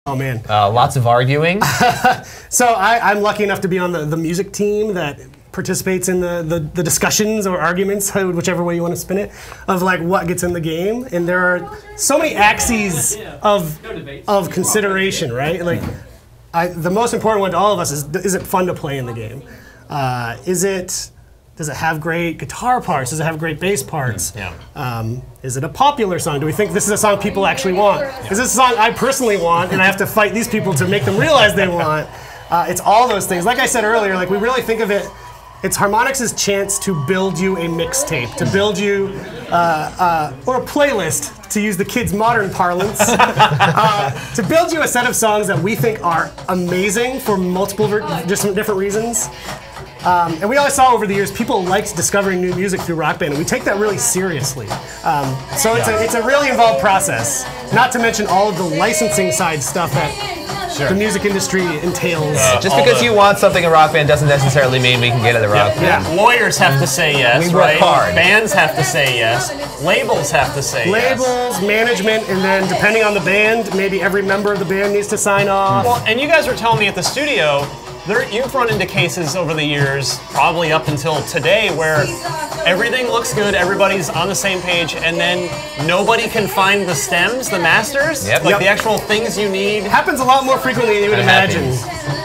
Oh man. Lots of arguing. So I'm lucky enough to be on the music team that participates in the discussions or arguments, whichever way you want to spin it, of like what gets in the game. And there are so many axes of consideration, right? Like the most important one to all of us is it fun to play in the game? Does it have great guitar parts? Does it have great bass parts? Yeah. Is it a popular song? Do we think this is a song people actually want? Is this a song I personally want and I have to fight these people to make them realize they want? It's all those things. Like I said earlier, like we really think of it, it's Harmonix's chance to build you a mixtape, to build you, or a playlist, to use the kids' modern parlance, to build you a set of songs that we think are amazing for multiple, just some different reasons. And we always saw over the years, people liked discovering new music through Rock Band, and we take that really seriously. So it's a really involved process, not to mention all of the licensing side stuff that the music industry entails. Just because you want something in Rock Band doesn't necessarily mean we can get it at Rock Band. Yeah. Lawyers have to say yes, we work hard. Bands have to say yes. Labels have to say yes. Labels, management, and then depending on the band, maybe every member of the band needs to sign off. Well, and you guys were telling me at the studio, you've run into cases over the years, probably up until today, where everything looks good, everybody's on the same page, and then nobody can find the stems, the masters, like the actual things you need. It happens a lot more frequently than you would imagine.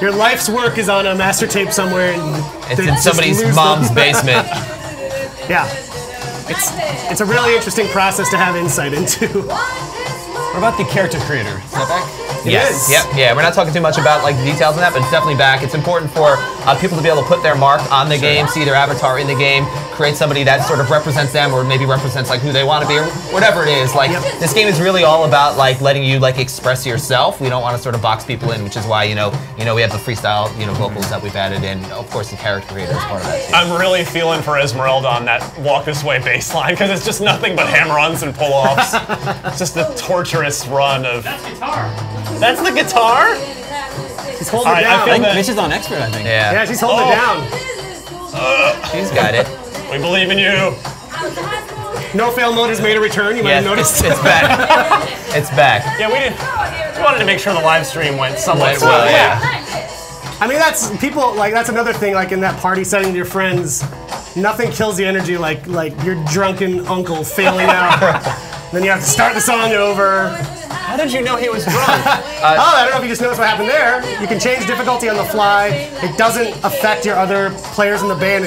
Your life's work is on a master tape somewhere, and it's in somebody's mom's basement. Yeah, it's a really interesting process to have insight into. What about the character creator? Is that back? Yes. Yep. Yeah. We're not talking too much about like the details on that, but it's definitely back. It's important for people to be able to put their mark on the game, see their avatar in the game, create somebody that sort of represents them, or maybe represents like who they want to be, or whatever it is. Like this game is really all about like letting you like express yourself. We don't want to sort of box people in, which is why we have the freestyle vocals that we've added in. Of course, the character creator is part of that too. I'm really feeling for Esmeralda on that Walk This Way bass line because it's just nothing but hammer-ons and pull-offs. It's just a torturous run of. That's guitar. That's the guitar? She's holding it down. I think Mitch is on expert, I think. Yeah, she's holding it down. She's got it. We believe in you. No fail mode has made a return. You might have noticed. It's back. It's back. Yeah, we wanted to make sure the live stream went somewhat well. Yeah. I mean, that's another thing. Like in that party setting with your friends, nothing kills the energy like your drunken uncle failing out. Then you have to start the song over. How did you know he was drunk? I don't know if you just noticed what happened there. You can change difficulty on the fly. It doesn't affect your other players in the band.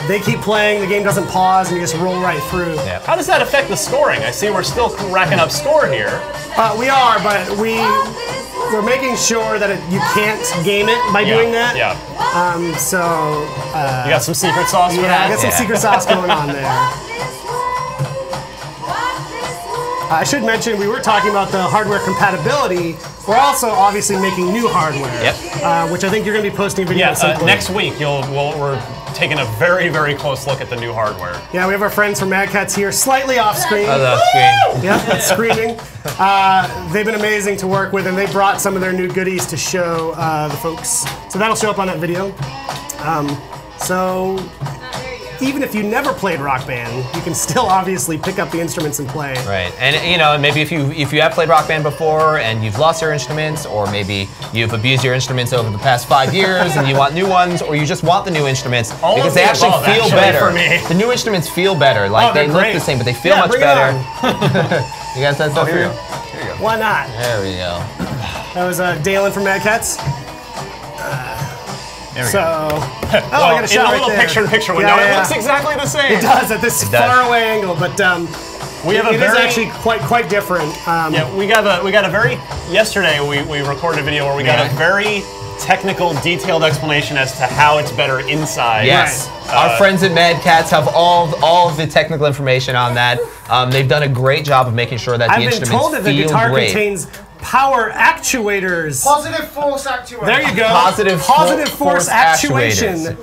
They keep playing, the game doesn't pause, and you just roll right through. Yeah. How does that affect the scoring? I see we're still racking up score here. We are, but we're making sure that you can't game it by doing that. Yeah. You got some secret sauce for that? I got some secret sauce going on there. I should mention, we were talking about the hardware compatibility. We're also obviously making new hardware, which I think you're going to be posting a video at some point. Next week, we're taking a very, very close look at the new hardware. Yeah, we have our friends from Mad Catz here, slightly off screen. Off screen. Yeah, that's screaming. They've been amazing to work with, and they brought some of their new goodies to show the folks. So that'll show up on that video. So even if you never played Rock Band, you can still obviously pick up the instruments and play. Right, and maybe if you have played Rock Band before and you've lost your instruments, or maybe you've abused your instruments over the past 5 years and you want new ones, or you just want the new instruments because they actually feel better. For me. The new instruments feel better. Like they look the same, but they feel much better. You guys have stuff for you? Here you go. Why not? There we go. That was Dalen from Mad Catz. There we go. I got a shot in a little picture-in-picture window, it looks exactly the same. It does at this faraway angle, but it is actually quite different. We got a very yesterday we recorded a video where we got a very technical, detailed explanation as to how it's better inside. Yes, our friends at Mad Catz have all of the technical information on that. They've done a great job of making sure that the instruments feel great. I've been told that the guitar contains power actuators. Positive force actuators. There you go. Positive force actuation.